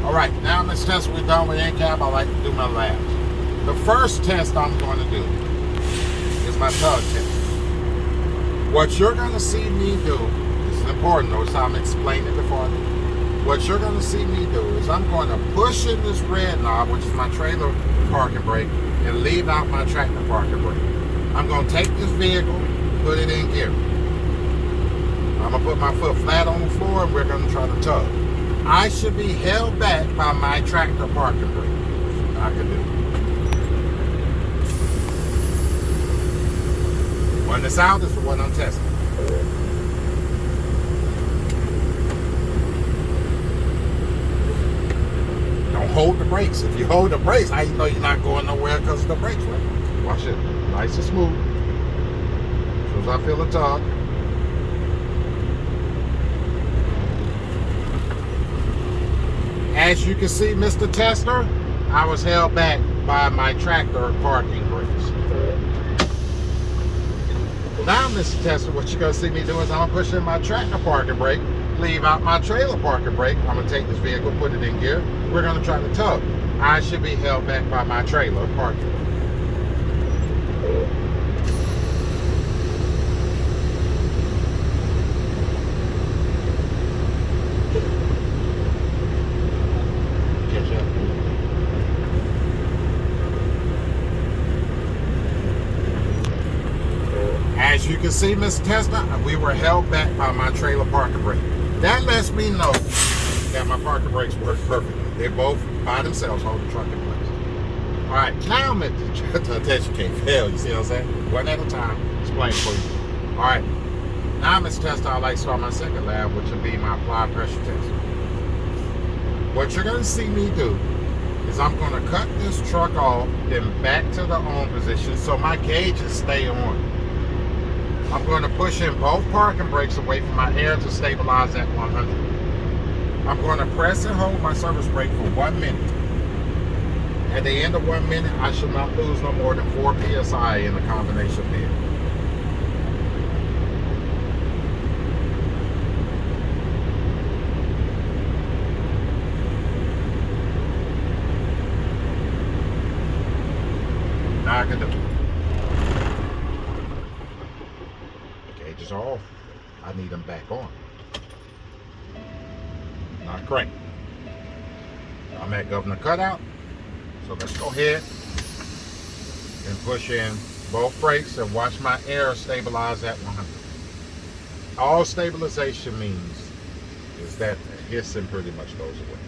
All right, now in this test we're done with NCAP, I like to do my labs. The first test I'm going to do is my tug test. What you're going to see me do, this is important, notice how I'm explaining it before I do. What you're going to see me do is I'm going to push in this red knob, which is my trailer parking brake, and leave out my tractor parking brake. I'm going to take this vehicle, put it in gear. I'm going to put my foot flat on the floor and we're going to try to tug. I should be held back by my tractor parking brake. I can do. When the sound is the one I'm testing. Don't hold the brakes. If you hold the brakes, how you know you're not going nowhere because of the brakes, right? Watch it. Nice and smooth. As soon as I feel a tug. As you can see, Mr. Tester, I was held back by my tractor parking brakes. Now, Mr. Tester, what you're going to see me do is I'm going to push in my tractor parking brake, leave out my trailer parking brake. I'm going to take this vehicle, put it in gear. We're going to try to tug. I should be held back by my trailer parking brake. As you can see, Mr. Tester, we were held back by my trailer parking brake. That lets me know that my parking brakes work perfectly. They both, by themselves, hold the truck in place. All right, now, Mr. Tester, you can't fail. You see what I'm saying? One at a time. Explain for you. All right. Now, Mr. Tester, I'd like to start my second lab, which will be my applied pressure test. What you're going to see me do is I'm going to cut this truck off, then back to the on position so my gauges stay on. I'm going to push in both parking brakes away from my air to stabilize at 100. I'm going to press and hold my service brake for 1 minute. At the end of 1 minute, I should not lose no more than 4 psi in the combination bed. Now I can do it. Gauges are off. I need them back on. Not crank. I'm at governor cutout. So let's go ahead and push in both brakes and watch my air stabilize at 100. All stabilization means is that the hissing pretty much goes away.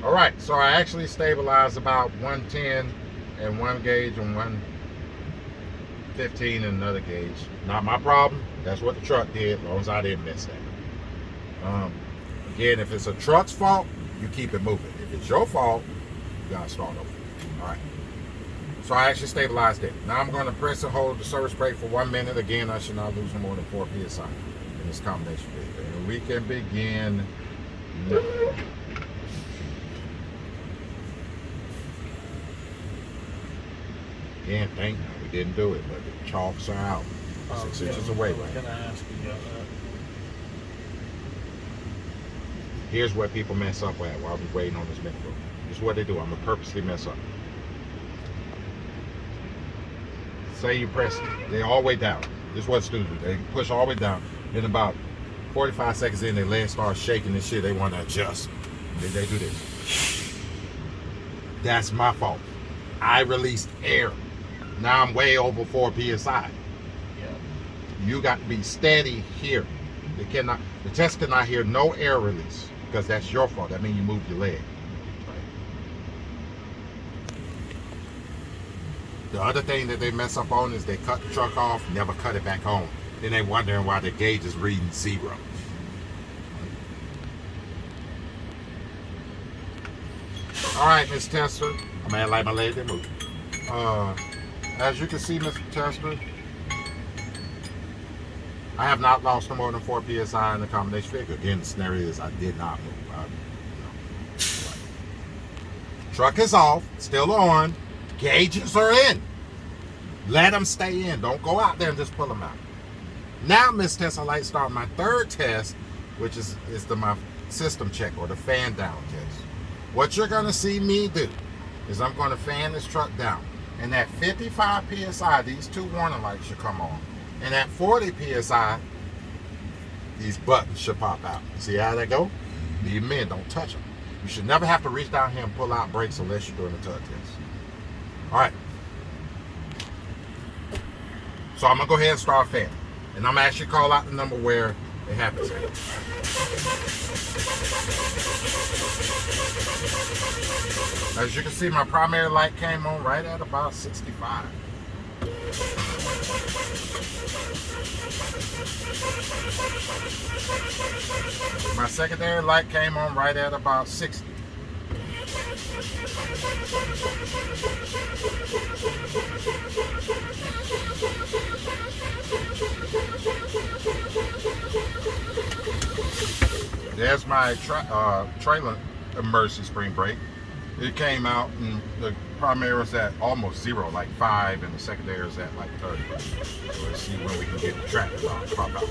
All right, so I actually stabilized about 110 and one gauge and 115 in another gauge. Not my problem. That's what the truck did, as long as I didn't miss that. Again, if it's a truck's fault, you keep it moving. If it's your fault, you gotta start over. All right. So I actually stabilized it. Now I'm going to press and hold the service brake for 1 minute. Again, I should not lose no more than 4 psi in this combination. And we can begin now. Again, thank you. We didn't do it, but the chalks are out. 6 inches away, right? Can I ask you about that? Here's where people mess up at while we're waiting on this micro. This is what they do. I'm going to purposely mess up. Say you press, they all the way down. This is what students do. They push all the way down. Then about 45 seconds in, their legs start shaking and shit. They want to adjust. Then they do this. That's my fault. I released air. Now I'm way over 4 psi. You got to be steady here. The test cannot hear no air release because that's your fault. That means you moved your leg. Right. The other thing that they mess up on is they cut the truck off, never cut it back on. Then they wondering why the gauge is reading 0. All right, Mr. Tester. I'm gonna like my leg to move. As you can see, Mr. Tester, I have not lost no more than 4 psi in the combination figure. Again, the scenario is I did not move. Right. Truck is off, still on, gauges are in. Let them stay in. Don't go out there and just pull them out. Now, Miss Tess, I like to start my third test, which is my system check or the fan down test. What you're going to see me do is I'm going to fan this truck down. And at 55 PSI, these two warning lights should come on. And at 40 PSI, these buttons should pop out. See how they go? Leave them in. Don't touch them. You should never have to reach down here and pull out brakes unless you're doing a tug test. All right. So I'm going to go ahead and start fanning. And I'm going to actually call out the number where it happens. As you can see, my primary light came on right at about 65. My secondary light came on right at about 60. There's my trailer emergency spring brake. It came out and the primary was at almost 0, like 5, and the secondary is at like 30. So let's see when we can get the tractor pop out.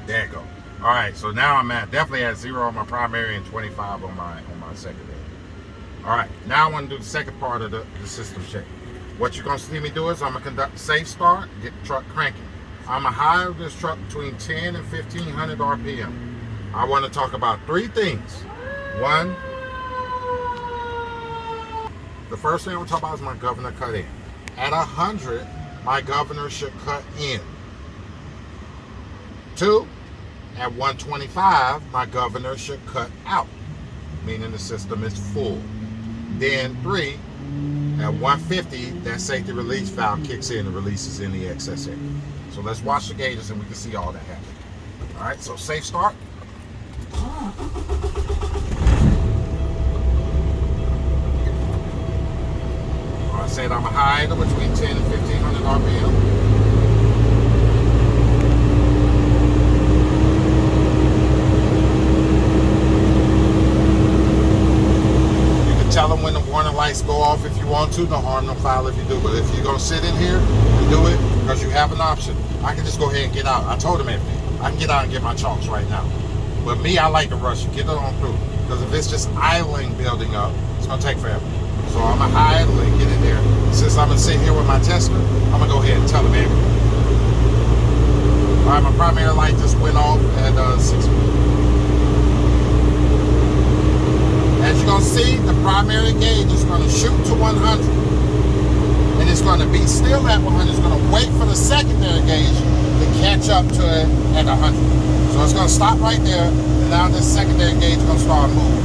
There you go. All right, so now I'm definitely at 0 on my primary and 25 on my secondary. All right, now I want to do the second part of the system check. What you're going to see me do is I'm going to conduct a safe start, get the truck cranking. I'm going to hire this truck between 10 and 1500 RPM. I want to talk about 3 things. One, the first thing I want to talk about is my governor cut in. At 100, my governor should cut in. 2, at 125, my governor should cut out, meaning the system is full. Then 3, at 150, that safety release valve kicks in and releases in the excess air. So let's watch the gauges and we can see all that happen. All right, so safe start. I said I'm a high between 10 and 1500 RPM. Tell them when the warning lights go off if you want to. No harm, no foul if you do. But if you're going to sit in here and do it, because you have an option, I can just go ahead and get out. I told them everything. I can get out and get my chalks right now. But me, I like to rush it. Get it on through. Because if it's just idling building up, it's going to take forever. So I'm going to idle and get in there. Since I'm going to sit here with my tester, I'm going to go ahead and tell them everything. All right, my primary light just went off at 6. As you're going to see, the primary gauge is going to shoot to 100. And it's going to be still at 100. It's going to wait for the secondary gauge to catch up to it at 100. So it's going to stop right there. And now this secondary gauge is going to start moving.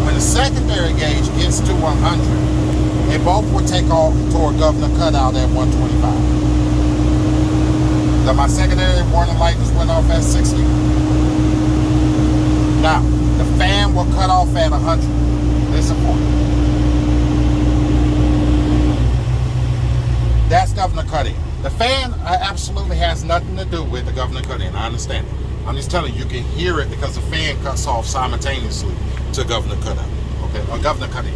When the secondary gauge gets to 100, they both will take off toward governor cutout at 125. Now my secondary warning light just went off at 60. Now, the fan will cut off at 100. Listen for it. That's governor cut-in. The fan absolutely has nothing to do with the governor cut-in. I understand it. I'm just telling you, you can hear it because the fan cuts off simultaneously to governor cutout. Okay, or governor cut-in.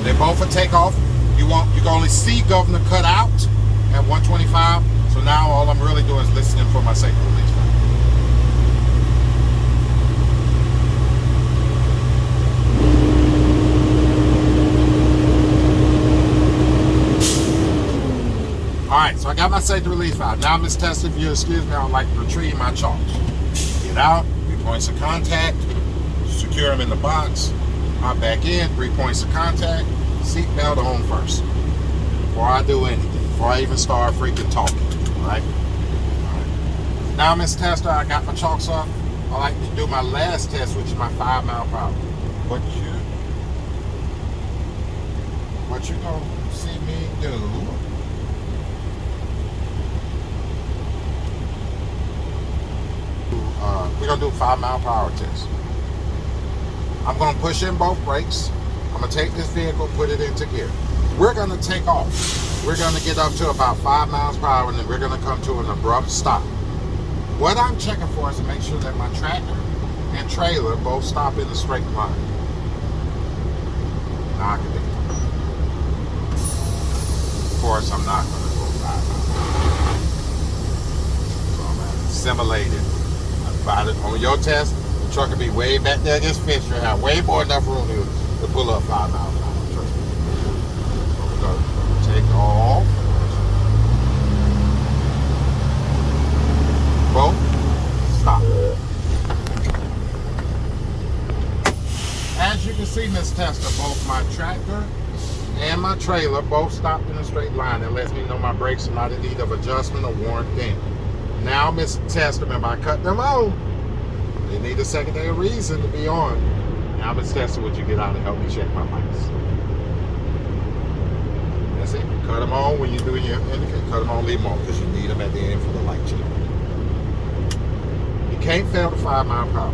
They both will take off. You can only see governor cut out at 125. So now all I'm really doing is listening for my safety release valve. Alright, so I got my safety release valve. Now, Miss Tester, if you excuse me, I would like to retrieve my chalks. Get out, 3 points of contact, secure them in the box, hop back in, 3 points of contact, seat belt on first. Before I do anything, before I even start freaking talking. Alright? Now, Miss Tester, I got my chalks up. I like to do my last test, which is my 5 mile per hour. What you gonna see me do? We're going to do a 5 mile per hour test. I'm going to push in both brakes. I'm going to take this vehicle, put it into gear. We're going to take off. We're going to get up to about 5 miles per hour, and then we're going to come to an abrupt stop. What I'm checking for is to make sure that my tractor and trailer both stop in a straight line. Now I can do it. course, I'm not going to go 5 miles. So I'm going to simulate it. About it on your test, the truck will be way back there against fence. You'll have way more enough room to pull up 5 miles an hour. Trust me. So we're going to take off. Both. Stop. As you can see, Miss Tester, both my tractor and my trailer both stopped in a straight line. That lets me know my brakes are not in need of adjustment or warranty. Now, Miss Tester, remember I cut them on. They need a secondary reason to be on. Now, Miss Tester, would you get out and help me check my lights? That's it. Cut them on when you do your indicator. Cut them on, leave them on, because you need them at the end for the light check. You can't fail the 5 mile per hour.